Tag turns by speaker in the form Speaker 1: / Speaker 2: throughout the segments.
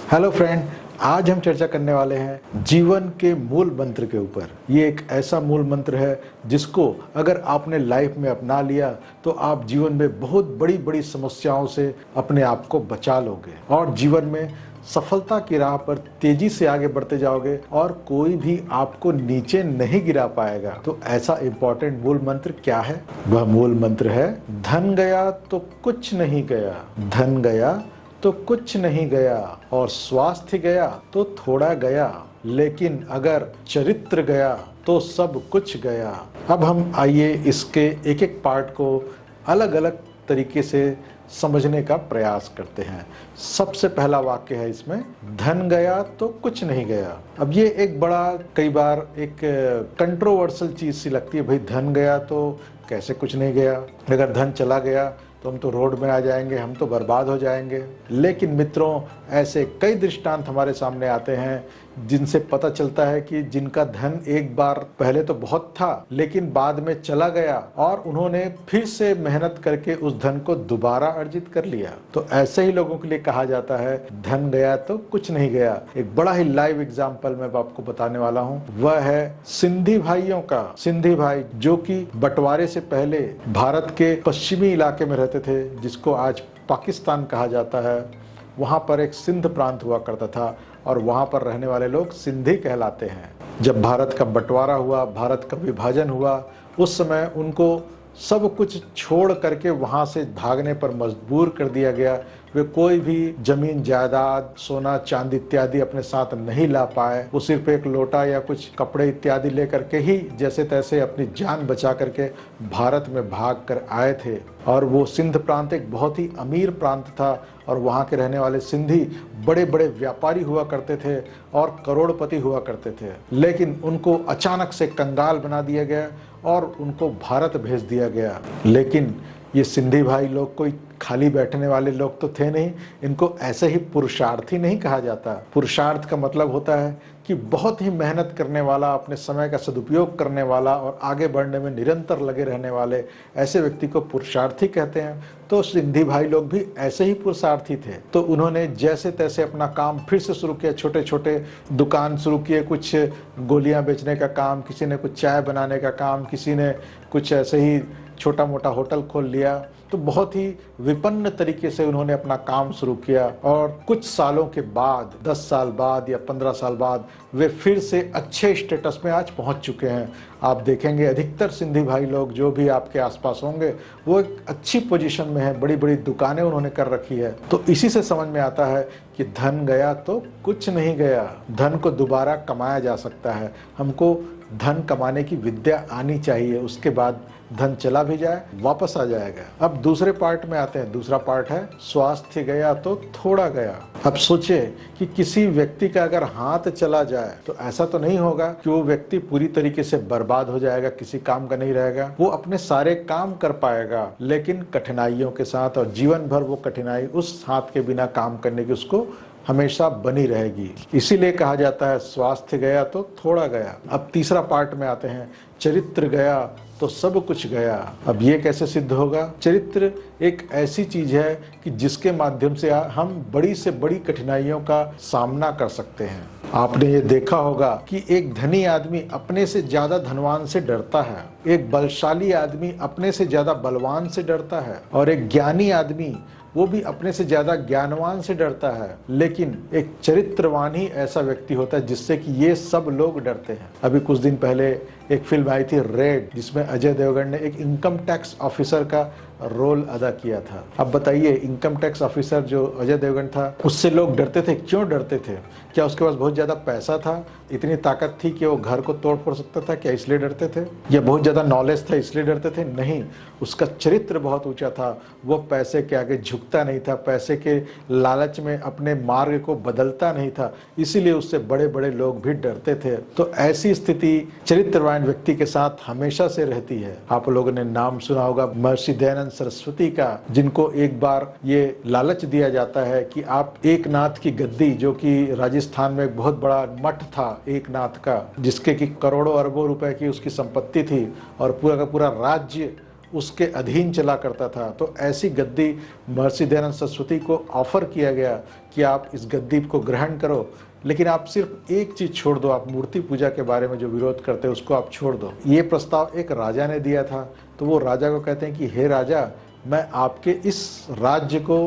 Speaker 1: Hello friend, आज हम चर्चा करने वाले हैं जीवन के मूल मंत्र के ऊपर। ये एक ऐसा मूल मंत्र है जिसको अगर आपने लाइफ में अपना लिया तो आप जीवन में बहुत बड़ी बड़ी समस्याओं से अपने आप को बचा लोगे और जीवन में सफलता की राह पर तेजी से आगे बढ़ते जाओगे और कोई भी आपको नीचे नहीं गिरा पाएगा। तो ऐसा इंपॉर्टेंट मूल मंत्र क्या है? वह मूल मंत्र है, धन गया तो कुछ नहीं गया, धन गया तो कुछ नहीं गया और स्वास्थ्य गया तो थोड़ा गया, लेकिन अगर चरित्र गया तो सब कुछ गया। अब हम आइए इसके एक एक पार्ट को अलग अलग तरीके से समझने का प्रयास करते हैं। सबसे पहला वाक्य है इसमें, धन गया तो कुछ नहीं गया। अब ये एक बड़ा कई बार एक कंट्रोवर्शियल चीज सी लगती है, भाई धन गया तो कैसे कुछ नहीं गया, अगर धन चला गया तो हम तो रोड में आ जाएंगे, हम तो बर्बाद हो जाएंगे। लेकिन मित्रों, ऐसे कई दृष्टांत हमारे सामने आते हैं जिनसे पता चलता है कि जिनका धन एक बार पहले तो बहुत था लेकिन बाद में चला गया और उन्होंने फिर से मेहनत करके उस धन को दोबारा अर्जित कर लिया। तो ऐसे ही लोगों के लिए कहा जाता है, धन गया तो कुछ नहीं गया। एक बड़ा ही लाइव एग्जाम्पल मैं आपको बताने वाला हूँ, वह है सिंधी भाइयों का। सिंधी भाई जो कि बंटवारे से पहले भारत के पश्चिमी इलाके में रहते थे, जिसको आज पाकिस्तान कहा जाता है। वहाँ पर एक सिंध प्रांत हुआ करता था और वहाँ पर रहने वाले लोग सिंधी कहलाते हैं। जब भारत का बंटवारा हुआ, भारत का विभाजन हुआ, उस समय उनको सब कुछ छोड़ करके वहाँ से भागने पर मजबूर कर दिया गया। वे कोई भी जमीन जायदाद, सोना चांदी इत्यादि अपने साथ नहीं ला पाए। वो सिर्फ एक लोटा या कुछ कपड़े इत्यादि लेकर के ही जैसे तैसे अपनी जान बचा करके भारत में भाग कर आए थे। और वो सिंध प्रांत एक बहुत ही अमीर प्रांत था और वहाँ के रहने वाले सिंधी बड़े बड़े व्यापारी हुआ करते थे और करोड़पति हुआ करते थे। लेकिन उनको अचानक से कंगाल बना दिया गया और उनको भारत भेज दिया गया। लेकिन ये सिंधी भाई लोग कोई खाली बैठने वाले लोग तो थे नहीं, इनको ऐसे ही पुरुषार्थी नहीं कहा जाता। पुरुषार्थ का मतलब होता है कि बहुत ही मेहनत करने वाला, अपने समय का सदुपयोग करने वाला और आगे बढ़ने में निरंतर लगे रहने वाले, ऐसे व्यक्ति को पुरुषार्थी कहते हैं। तो सिंधी भाई लोग भी ऐसे ही पुरुषार्थी थे। तो उन्होंने जैसे तैसे अपना काम फिर से शुरू किया, छोटे छोटे दुकान शुरू किए, कुछ गोलियां बेचने का काम, किसी ने कुछ चाय बनाने का काम, किसी ने कुछ ऐसे ही छोटा मोटा होटल खोल लिया। तो बहुत ही विपन्न तरीके से उन्होंने अपना काम शुरू किया और कुछ सालों के बाद, 10 साल बाद या 15 साल बाद, वे फिर से अच्छे स्टेटस में आज पहुंच चुके हैं। आप देखेंगे अधिकतर सिंधी भाई लोग जो भी आपके आसपास होंगे वो एक अच्छी पोजीशन में है, बड़ी बड़ी दुकानें उन्होंने कर रखी है। तो इसी से समझ में आता है कि धन गया तो कुछ नहीं गया, धन को दोबारा कमाया जा सकता है। हमको धन कमाने की विद्या आनी चाहिए, उसके बाद धन चला भी जाए वापस आ जाएगा। अब दूसरे पार्ट में आते हैं। दूसरा पार्ट है, स्वास्थ्य गया तो थोड़ा गया। अब सोचे कि किसी व्यक्ति का अगर हाथ चला जाए तो ऐसा तो नहीं होगा कि वो व्यक्ति पूरी तरीके से बर्बाद हो जाएगा, किसी काम का नहीं रहेगा। वो अपने सारे काम कर पाएगा लेकिन कठिनाइयों के साथ, और जीवन भर वो कठिनाई उस हाथ के बिना काम करने की उसको हमेशा बनी रहेगी। इसीलिए कहा जाता है, स्वास्थ्य गया तो थोड़ा गया। अब तीसरा पार्ट में आते हैं, चरित्र गया तो सब कुछ गया। अब ये कैसे सिद्ध होगा? चरित्र एक ऐसी चीज है कि जिसके माध्यम से हम बड़ी से बड़ी कठिनाइयों का सामना कर सकते हैं। आपने ये देखा होगा कि एक धनी आदमी अपने से ज्यादा धनवान से डरता है, एक बलशाली आदमी अपने से ज्यादा बलवान से डरता है, और एक ज्ञानी आदमी वो भी अपने से ज्यादा ज्ञानवान से डरता है। लेकिन एक चरित्रवान ही ऐसा व्यक्ति होता है जिससे कि ये सब लोग डरते हैं। अभी कुछ दिन पहले एक फिल्म आई थी रेड, जिसमें अजय देवगन ने एक इनकम टैक्स ऑफिसर का रोल अदा किया था। अब बताइए, इनकम टैक्स ऑफिसर जो अजय देवगन था, उससे लोग डरते थे। क्यों डरते थे? क्या उसके पास बहुत ज्यादा पैसा था, इतनी ताकत थी कि वो घर को तोड़ फोड़ सकता था, क्या इसलिए डरते थे? या बहुत ज्यादा नॉलेज था इसलिए डरते थे? नहीं, उसका चरित्र बहुत ऊंचा था। वो पैसे के आगे झुकता नहीं था, पैसे के लालच में अपने मार्ग को बदलता नहीं था, इसीलिए उससे बड़े बड़े लोग भी डरते थे। तो ऐसी स्थिति चरित्रवान व्यक्ति के साथ हमेशा से रहती है। आप लोगों ने नाम सुना होगा महर्षि दयानंद सरस्वती का, जिनको एक बार ये लालच दिया जाता है कि आप एकनाथ की गद्दी, जो कि राजस्थान में एक बहुत बड़ा मठ था एकनाथ का, जिसके कि करोड़ों अरबों रुपए की उसकी संपत्ति थी और पूरा का पूरा राज्य उसके अधीन चला करता था। तो ऐसी गद्दी महर्षि दयानंद सरस्वती को ऑफर किया गया कि आप इस गद्दी को ग्रहण करो, लेकिन आप सिर्फ एक चीज छोड़ दो, आप मूर्ति पूजा के बारे में जो विरोध करते हैं उसको आप छोड़ दो। ये प्रस्ताव एक राजा ने दिया था। तो वो राजा को कहते हैं कि हे राजा, मैं आपके इस राज्य को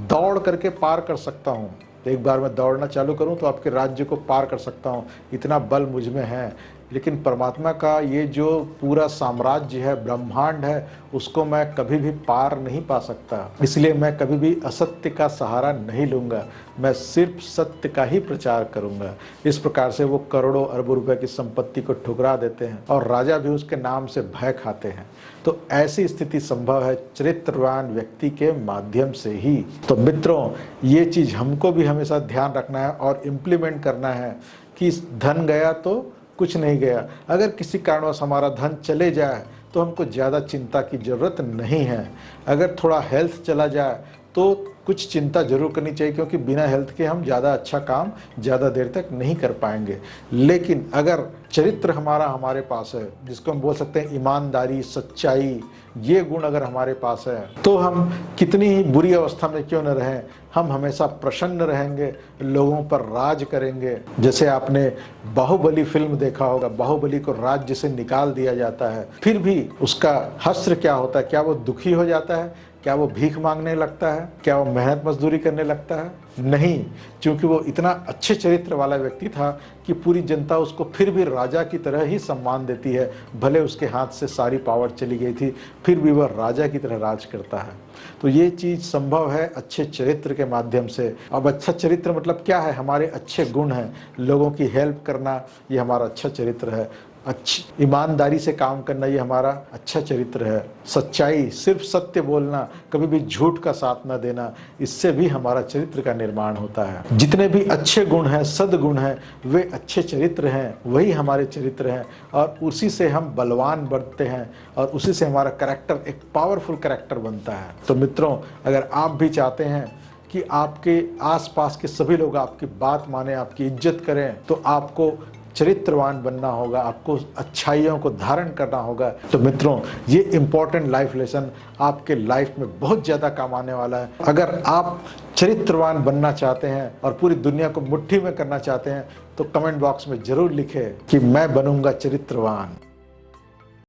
Speaker 1: दौड़ करके पार कर सकता हूँ। एक बार मैं दौड़ना चालू करूं तो आपके राज्य को पार कर सकता हूं, इतना बल मुझ में है। लेकिन परमात्मा का ये जो पूरा साम्राज्य है, ब्रह्मांड है, उसको मैं कभी भी पार नहीं पा सकता। इसलिए मैं कभी भी असत्य का सहारा नहीं लूंगा, मैं सिर्फ सत्य का ही प्रचार करूंगा। इस प्रकार से वो करोड़ों अरबों रुपए की संपत्ति को ठुकरा देते हैं और राजा भी उसके नाम से भय खाते हैं। तो ऐसी स्थिति संभव है चरित्रवान व्यक्ति के माध्यम से ही। तो मित्रों, ये चीज हमको भी हमेशा ध्यान रखना है और इम्प्लीमेंट करना है कि धन गया तो कुछ नहीं गया। अगर किसी कारणवश हमारा धन चले जाए तो हमको ज़्यादा चिंता की ज़रूरत नहीं है। अगर थोड़ा हेल्थ चला जाए तो कुछ चिंता जरूर करनी चाहिए, क्योंकि बिना हेल्थ के हम ज़्यादा अच्छा काम ज़्यादा देर तक नहीं कर पाएंगे। लेकिन अगर चरित्र हमारे पास है, जिसको हम बोल सकते हैं ईमानदारी, सच्चाई, ये गुण अगर हमारे पास है, तो हम कितनी ही बुरी अवस्था में क्यों न रहें, हम हमेशा प्रसन्न रहेंगे, लोगों पर राज करेंगे। जैसे आपने बाहुबली फिल्म देखा होगा, बाहुबली को राज्य से निकाल दिया जाता है, फिर भी उसका हश्र क्या होता है? क्या वो दुखी हो जाता है? क्या वो भीख मांगने लगता है? क्या वो मेहनत मजदूरी करने लगता है? नहीं, क्योंकि वो इतना अच्छे चरित्र वाला व्यक्ति था कि पूरी जनता उसको फिर भी राजा की तरह ही सम्मान देती है। भले उसके हाथ से सारी पावर चली गई थी, फिर भी वह राजा की तरह राज करता है। तो ये चीज संभव है अच्छे चरित्र के माध्यम से। अब अच्छा चरित्र मतलब क्या है? हमारे अच्छे गुण हैं, लोगों की हेल्प करना, ये हमारा अच्छा चरित्र है। अच्छी ईमानदारी से काम करना, ये हमारा अच्छा चरित्र है। सच्चाई, सिर्फ सत्य बोलना, कभी भी झूठ का साथ न देना, इससे भी हमारा चरित्र का निर्माण होता है। जितने भी अच्छे गुण हैं, सद्गुण हैं, वे अच्छे चरित्र हैं, वही हमारे चरित्र हैं, और उसी से हम बलवान बनते हैं और उसी से हमारा कैरेक्टर एक पावरफुल कैरेक्टर बनता है। तो मित्रों, अगर आप भी चाहते हैं कि आपके आसपास के सभी लोग आपकी बात माने, आपकी इज्जत करें, तो आपको चरित्रवान बनना होगा, आपको अच्छाइयों को धारण करना होगा। तो मित्रों, ये इंपॉर्टेंट लाइफ लेसन आपके लाइफ में बहुत ज़्यादा काम आने वाला है। अगर आप चरित्रवान बनना चाहते हैं और पूरी दुनिया को मुट्ठी में करना चाहते हैं, तो कमेंट बॉक्स में ज़रूर लिखें कि मैं बनूंगा चरित्रवान।